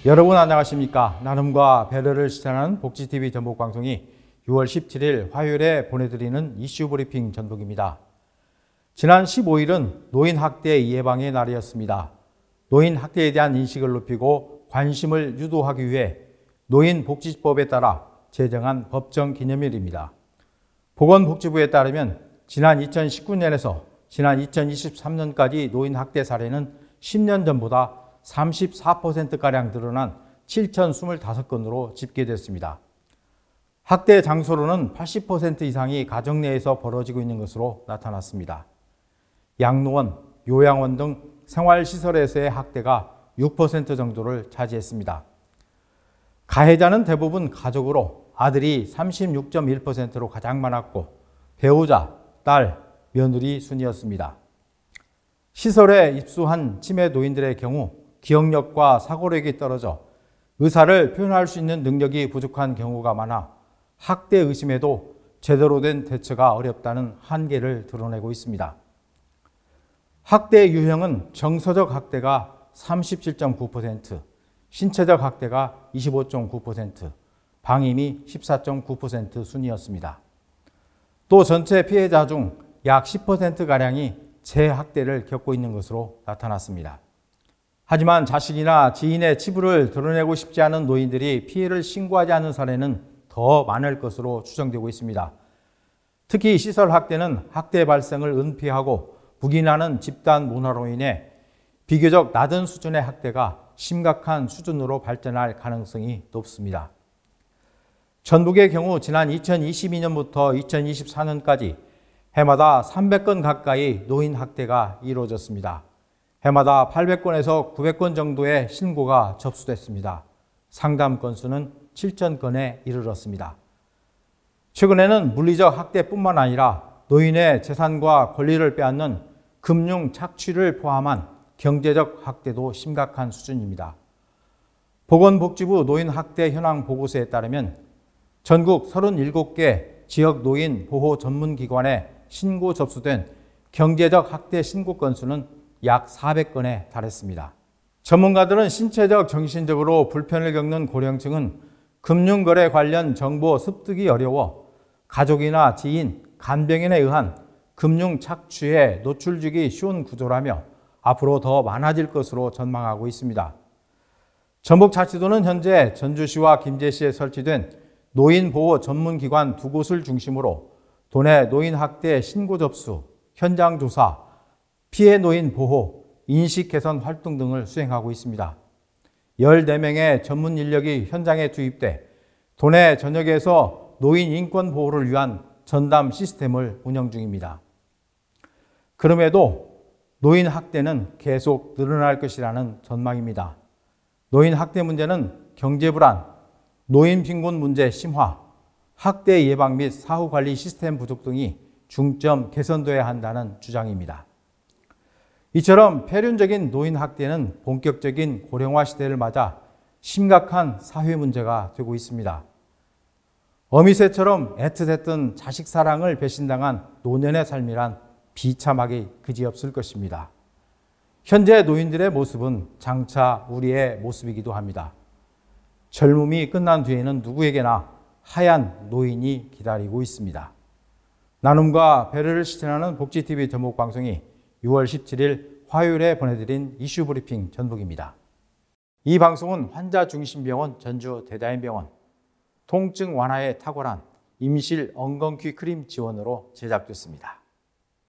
여러분 안녕하십니까? 나눔과 배려를 실천하는 복지TV 전북방송이 6월 17일 화요일에 보내드리는 이슈 브리핑 전북입니다. 지난 15일은 노인학대 예방의 날이었습니다. 노인학대에 대한 인식을 높이고 관심을 유도하기 위해 노인복지법에 따라 제정한 법정 기념일입니다. 보건복지부에 따르면 지난 2019년에서 지난 2023년까지 노인학대 사례는 10년 전보다 34%가량 늘어난 7,025건으로 집계됐습니다. 학대 장소로는 80% 이상이 가정 내에서 벌어지고 있는 것으로 나타났습니다. 양로원, 요양원 등 생활시설에서의 학대가 6% 정도를 차지했습니다. 가해자는 대부분 가족으로 아들이 36.1%로 가장 많았고 배우자, 딸, 며느리 순이었습니다. 시설에 입소한 치매 노인들의 경우 기억력과 사고력이 떨어져 의사를 표현할 수 있는 능력이 부족한 경우가 많아 학대 의심에도 제대로 된 대처가 어렵다는 한계를 드러내고 있습니다. 학대 유형은 정서적 학대가 37.9%, 신체적 학대가 25.9%, 방임이 14.9% 순이었습니다. 또 전체 피해자 중 약 10%가량이 재학대를 겪고 있는 것으로 나타났습니다. 하지만 자식이나 지인의 치부를 드러내고 싶지 않은 노인들이 피해를 신고하지 않는 사례는 더 많을 것으로 추정되고 있습니다. 특히 시설 학대는 학대 발생을 은폐하고 묵인하는 집단 문화로 인해 비교적 낮은 수준의 학대가 심각한 수준으로 발전할 가능성이 높습니다. 전북의 경우 지난 2022년부터 2024년까지 해마다 300건 가까이 노인 학대가 이루어졌습니다. 해마다 800건에서 900건 정도의 신고가 접수됐습니다. 상담 건수는 7,000건에 이르렀습니다. 최근에는 물리적 학대뿐만 아니라 노인의 재산과 권리를 빼앗는 금융 착취를 포함한 경제적 학대도 심각한 수준입니다. 보건복지부 노인학대 현황 보고서에 따르면 전국 37개 지역 노인 보호 전문기관에 신고 접수된 경제적 학대 신고 건수는 약 400건에 달했습니다. 전문가들은 신체적, 정신적으로 불편을 겪는 고령층은 금융거래 관련 정보 습득이 어려워 가족이나 지인, 간병인에 의한 금융 착취에 노출되기 쉬운 구조라며 앞으로 더 많아질 것으로 전망하고 있습니다. 전북자치도는 현재 전주시와 김제시에 설치된 노인보호 전문기관 2곳을 중심으로 도내 노인학대 신고 접수, 현장 조사, 피해 노인 보호, 인식 개선 활동 등을 수행하고 있습니다. 14명의 전문 인력이 현장에 투입돼 도내 전역에서 노인 인권 보호를 위한 전담 시스템을 운영 중입니다. 그럼에도 노인 학대는 계속 늘어날 것이라는 전망입니다. 노인 학대 문제는 경제 불안, 노인 빈곤 문제 심화, 학대 예방 및 사후 관리 시스템 부족 등이 중점 개선돼야 한다는 주장입니다. 이처럼 폐륜적인 노인 학대는 본격적인 고령화 시대를 맞아 심각한 사회 문제가 되고 있습니다. 어미새처럼 애틋했던 자식 사랑을 배신당한 노년의 삶이란 비참하기 그지없을 것입니다. 현재 노인들의 모습은 장차 우리의 모습이기도 합니다. 젊음이 끝난 뒤에는 누구에게나 하얀 노인이 기다리고 있습니다. 나눔과 배려를 실천하는 복지TV 전북방송이 6월 17일 화요일에 보내드린 이슈 브리핑 전북입니다. 이 방송은 환자중심병원 전주 대다인병원, 통증 완화에 탁월한 임실 엉겅퀴 크림 지원으로 제작됐습니다.